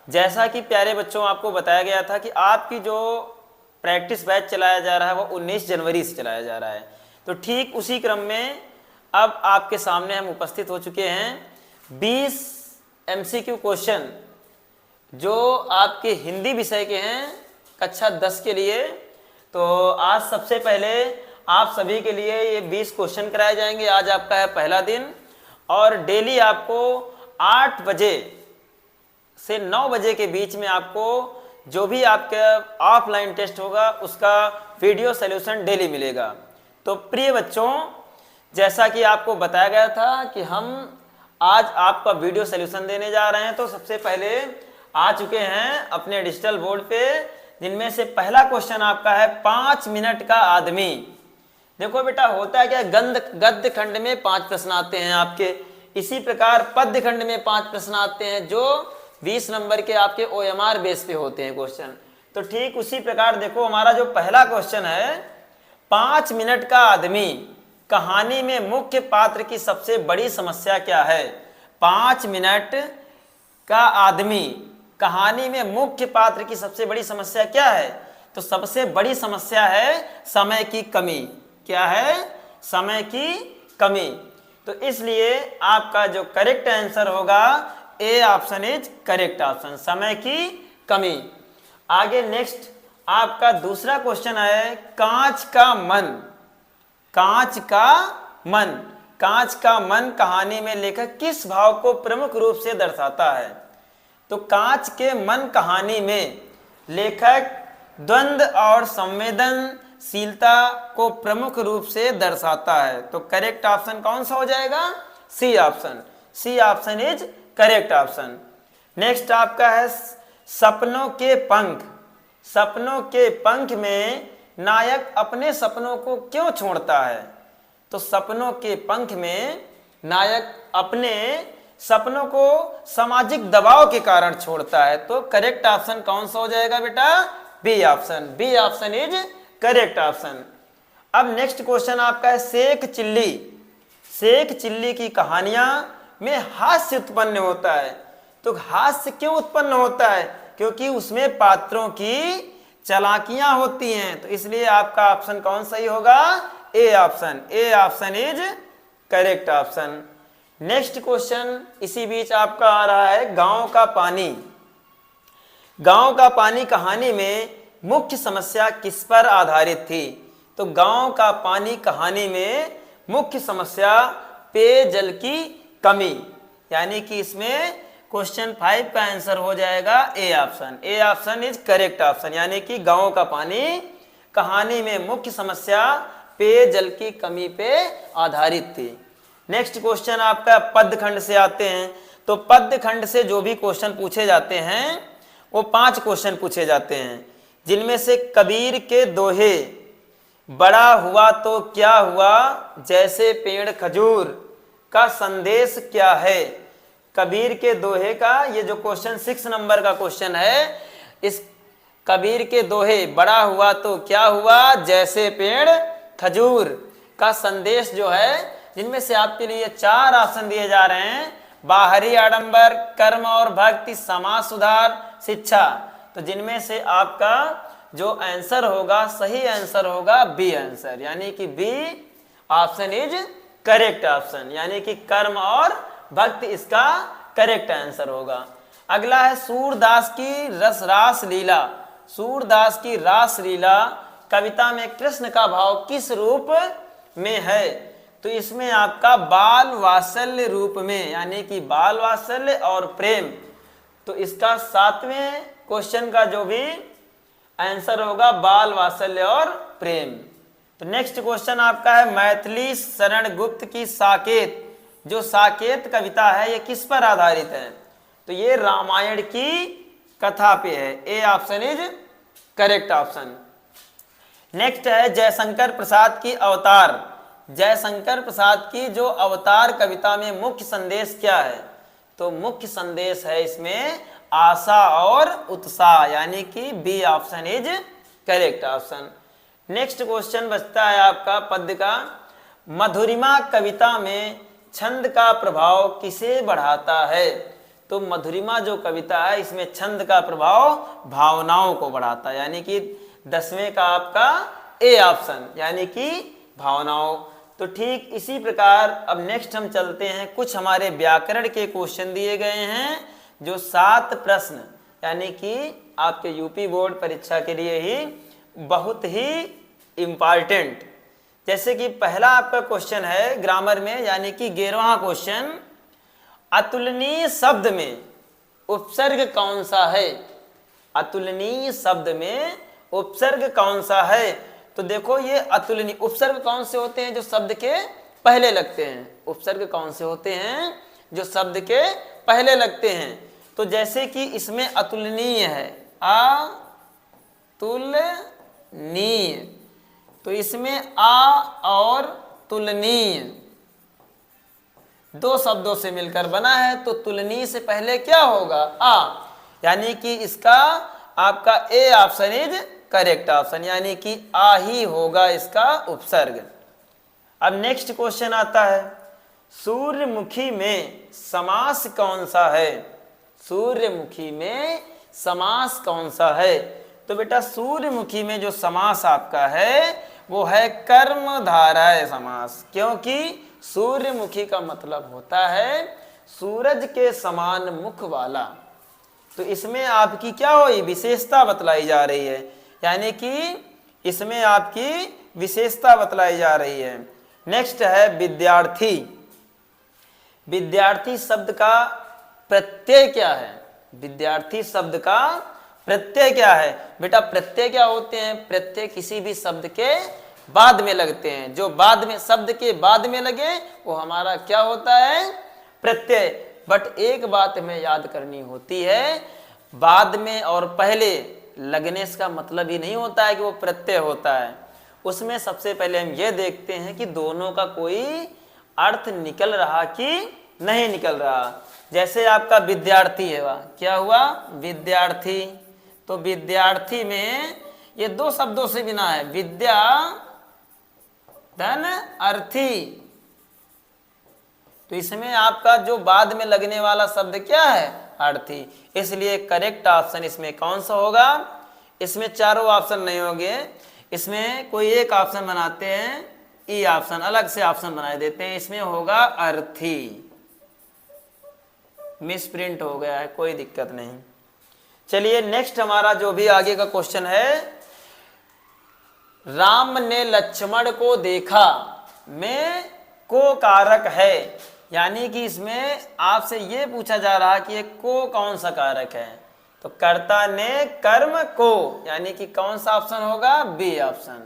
जैसा कि प्यारे बच्चों आपको बताया गया था कि आपकी जो प्रैक्टिस बैच चलाया जा रहा है वो 19 जनवरी से चलाया जा रहा है। तो ठीक उसी क्रम में अब आपके सामने हम उपस्थित हो चुके हैं 20 MCQ क्वेश्चन जो आपके हिंदी विषय के हैं कक्षा 10 के लिए। तो आज सबसे पहले आप सभी के लिए ये 20 क्वेश्चन कराए जाएंगे। आज आपका है पहला दिन और डेली आपको 8 बजे से 9 बजे के बीच में आपको जो भी आपका ऑफलाइन टेस्ट होगा उसका वीडियो सॉल्यूशन डेली मिलेगा। तो प्रिय बच्चों, जैसा कि आपको बताया गया था कि हम आज आपका वीडियो सॉल्यूशन देने जा रहे हैं, तो सबसे पहले आ चुके हैं अपने डिजिटल बोर्ड पे, जिनमें से पहला क्वेश्चन आपका है 5 मिनट का आदमी। देखो बेटा, होता है क्या, गद्य खंड में 5 प्रश्न आते हैं आपके, इसी प्रकार पद्य खंड में 5 प्रश्न आते हैं जो 20 नंबर के आपके OMR बेस पे होते हैं क्वेश्चन। तो ठीक उसी प्रकार देखो हमारा जो पहला क्वेश्चन है, 5 मिनट का आदमी कहानी में मुख्य पात्र की सबसे बड़ी समस्या क्या है। 5 मिनट का आदमी कहानी में मुख्य पात्र की सबसे बड़ी समस्या क्या है। तो सबसे बड़ी समस्या है समय की कमी। क्या है? समय की कमी। तो इसलिए आपका जो करेक्ट आंसर होगा A option is correct option, समय की कमी। आगे नेक्स्ट आपका दूसरा क्वेश्चन है कांच का मन। कांच का मन, कांच का मन कहानी में लेखक किस भाव को प्रमुख रूप से दर्शाता है। तो कांच के मन कहानी में लेखक द्वंद्व और संवेदनशीलता को प्रमुख रूप से दर्शाता है। तो करेक्ट ऑप्शन कौन सा हो जाएगा? C option. C option is correct option. Next आपका है सपनों के पंख। सपनों के पंख में नायक अपने सपनों को क्यों छोड़ता है। तो सपनों के पंख में नायक अपने सपनों को सामाजिक दबाव के कारण छोड़ता है। तो करेक्ट ऑप्शन कौन सा हो जाएगा बेटा? B option. B option is correct option. अब नेक्स्ट क्वेश्चन आपका है शेख चिल्ली। शेख चिल्ली की कहानियां में हास्य उत्पन्न होता है। तो हास्य क्यों उत्पन्न होता है? क्योंकि उसमें पात्रों की चालाकियां होती हैं। तो इसलिए आपका ऑप्शन कौन सही होगा? A option. A option is correct option. Next question इसी बीच आपका आ रहा है गांव का पानी। गांव का पानी कहानी में मुख्य समस्या किस पर आधारित थी। तो गांव का पानी कहानी में मुख्य समस्या पेयजल की कमी, यानी कि इसमें क्वेश्चन 5 का आंसर हो जाएगा A option. A option is correct option, यानी कि गांव का पानी कहानी में मुख्य समस्या पेयजल की कमी पे आधारित थी। नेक्स्ट क्वेश्चन आपका पद्य खंड से आते हैं। तो पद्य खंड से जो भी क्वेश्चन पूछे जाते हैं वो 5 क्वेश्चन पूछे जाते हैं, जिनमें से कबीर के दोहे बड़ा हुआ तो क्या हुआ जैसे पेड़ खजूर का संदेश क्या है। कबीर के दोहे का ये जो क्वेश्चन 6 नंबर का क्वेश्चन है, इस कबीर के दोहे बड़ा हुआ तो क्या हुआ जैसे पेड़ खजूर का संदेश जो है, जिनमें से आपके लिए 4 ऑप्शन दिए जा रहे हैं। बाहरी आडंबर, कर्म और भक्ति, समाज सुधार, शिक्षा। तो जिनमें से आपका जो आंसर होगा, सही आंसर होगा बी आंसर, यानी कि B option is correct option, यानी कि कर्म और भक्ति इसका करेक्ट आंसर होगा। अगला है सूरदास की रसरास लीला। सूरदास की रास लीला कविता में कृष्ण का भाव किस रूप में है। तो इसमें आपका बाल वात्सल्य रूप में, यानी कि बाल वात्सल्य और प्रेम। तो इसका 7वें क्वेश्चन का जो भी आंसर होगा बाल वात्सल्य और प्रेम। तो नेक्स्ट क्वेश्चन आपका है मैथिली शरण गुप्त की साकेत। जो साकेत कविता है ये किस पर आधारित है। तो ये रामायण की कथा पे है। A option is correct option. Next है जयशंकर प्रसाद की अवतार। जयशंकर प्रसाद की जो अवतार कविता में मुख्य संदेश क्या है। तो मुख्य संदेश है इसमें आशा और उत्साह, यानी कि B option is correct option. Next question बचता है आपका पद्य का, मधुरिमा कविता में छंद का प्रभाव किसे बढ़ाता है। तो मधुरिमा जो कविता है इसमें छंद का प्रभाव भावनाओं को बढ़ाता है, यानी कि 10वें का आपका ए ऑप्शन, यानी कि भावनाओं। तो ठीक इसी प्रकार अब नेक्स्ट हम चलते हैं, कुछ हमारे व्याकरण के क्वेश्चन दिए गए हैं जो 7 प्रश्न, यानी कि आपके यूपी बोर्ड परीक्षा के लिए ही बहुत ही इम्पॉर्टेंट। जैसे कि पहला आपका क्वेश्चन है ग्रामर में, यानी कि 11वां क्वेश्चन, अतुलनीय शब्द में उपसर्ग कौन सा है? अतुलनीय शब्द में उपसर्ग कौन सा है? तो देखो ये अतुलनीय उपसर्ग कौन से होते हैं? जो शब्द के पहले लगते हैं। उपसर्ग कौन से होते हैं? जो शब्द के पहले लगते हैं। तो जैसे कि इसमें अतुलनीय है, अतुलनीय, तो इसमें आ और तुलनीय 2 शब्दों से मिलकर बना है, तो तुलनीय से पहले क्या होगा? आ, यानी कि इसका आपका A option is correct option, यानी कि आ ही होगा इसका उपसर्ग। अब नेक्स्ट क्वेश्चन आता है, सूर्यमुखी में समास कौन सा है? सूर्यमुखी में समास कौन सा है? तो बेटा सूर्यमुखी में जो समास आपका है वो है कर्मधारय समास, क्योंकि सूर्यमुखी का मतलब होता है सूरज के समान मुख वाला। तो इसमें आपकी क्या हुई? विशेषता बतलाई जा रही है, यानी कि इसमें आपकी विशेषता बतलाई जा रही है। नेक्स्ट है विद्यार्थी। विद्यार्थी शब्द का प्रत्यय क्या है? विद्यार्थी शब्द का प्रत्यय क्या है? बेटा प्रत्यय क्या होते हैं? प्रत्यय किसी भी शब्द के बाद में लगते हैं। जो बाद में, शब्द के बाद में लगे वो हमारा क्या होता है? प्रत्यय। बट एक बात हमें याद करनी होती है, बाद में और पहले लगने का मतलब ही नहीं होता है कि वो प्रत्यय होता है। उसमें सबसे पहले हम ये देखते हैं कि दोनों का कोई अर्थ निकल रहा कि नहीं निकल रहा। जैसे आपका विद्यार्थी है, वह क्या हुआ? विद्यार्थी। तो विद्यार्थी में ये 2 शब्दों से बिना है, विद्या धन अर्थी। तो इसमें आपका जो बाद में लगने वाला शब्द क्या है? अर्थी। इसलिए करेक्ट ऑप्शन इसमें कौन सा होगा? इसमें चारों ऑप्शन नहीं होंगे, इसमें कोई एक ऑप्शन बनाते हैं, ई ऑप्शन, अलग से ऑप्शन बनाए देते हैं। इसमें होगा अर्थी। मिस प्रिंट हो गया है, कोई दिक्कत नहीं। चलिए नेक्स्ट हमारा जो भी आगे का क्वेश्चन है, राम ने लक्ष्मण को देखा में को कारक है, यानी कि इसमें आपसे ये पूछा जा रहा है कि ये को कौन सा कारक है? तो कर्ता ने कर्म को, यानी कि कौन सा ऑप्शन होगा? B option.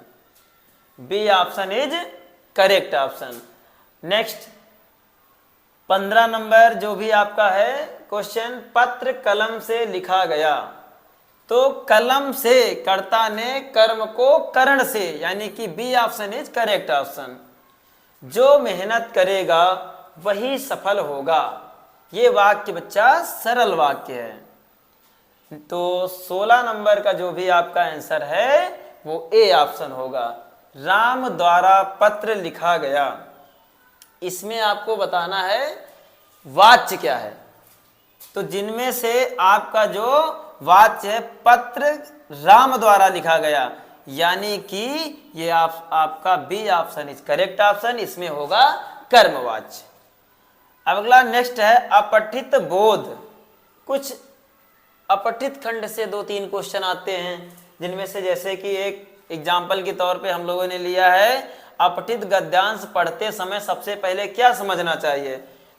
B option is correct option. Next 15 number जो भी आपका है क्वेश्चन, पत्र कलम से लिखा गया। तो कलम से, कर्ता ने कर्म को करण से, यानी कि B option is correct option. जो मेहनत करेगा वही सफल होगा। ये वाक्य बच्चा सरल वाक्य है। तो 16 नंबर का जो भी आपका आंसर है वो ए ऑप्शन होगा। राम द्वारा पत्र लिखा गया, इसमें आपको बताना है वाच्य क्या है। तो जिनमें से आपका जो वाच्य है, पत्र राम द्वारा लिखा गया, यानी कि ये आपका B option is correct option, इसमें होगा कर्मवाच्य। अब अगला नेक्स्ट है अपठित बोध। कुछ अपठित खंड से 2-3 क्वेश्चन आते हैं, जिनमें से जैसे कि एक एग्जाम्पल के तौर पे हम लोगों ने लिया है, अपठित गद्यांश पढ़ते समय सबसे पहले क्या समझना चाहिए?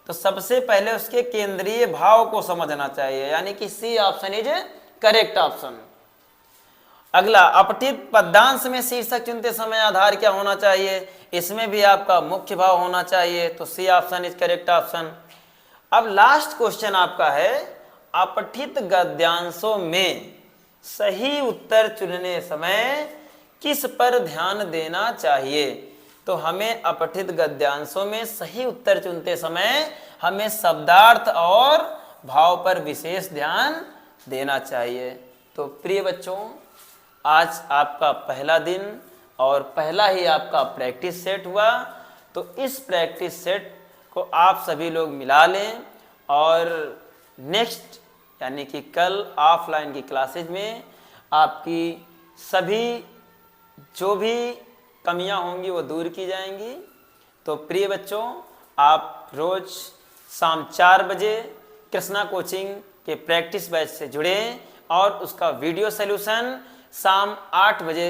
तो सबसे पहले उसके केंद्रीय भाव को समझना चाहिए, यानी कि C option is correct option. अगला, अपठित पद्यांश में शीर्षक चुनते समय आधार क्या होना चाहिए? इसमें भी आपका मुख्य भाव होना चाहिए, तो C option is correct option. अब लास्ट क्वेश्चन आपका है, अपठित गद्यांशों में सही उत्तर चुनने समय किस पर ध्यान देना चाहिए? तो हमें अपठित गद्यांशों में सही उत्तर चुनते समय हमें शब्दार्थ और भाव पर विशेष ध्यान देना चाहिए। तो प्रिय बच्चों, आज आपका पहला दिन और पहला ही आपका प्रैक्टिस सेट हुआ, तो इस प्रैक्टिस सेट को आप सभी लोग मिला लें और नेक्स्ट यानी कि कल ऑफलाइन की क्लासेज में आपकी सभी जो भी कमियां होंगी वो दूर की जाएंगी। तो प्रिय बच्चों, आप रोज शाम 4 बजे कृष्णा कोचिंग के प्रैक्टिस बैच से जुड़ें और उसका वीडियो सॉल्यूशन शाम 8 बजे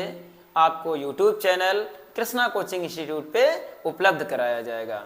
आपको YouTube channel Krishna coaching institute पे उपलब्ध कराया जाएगा।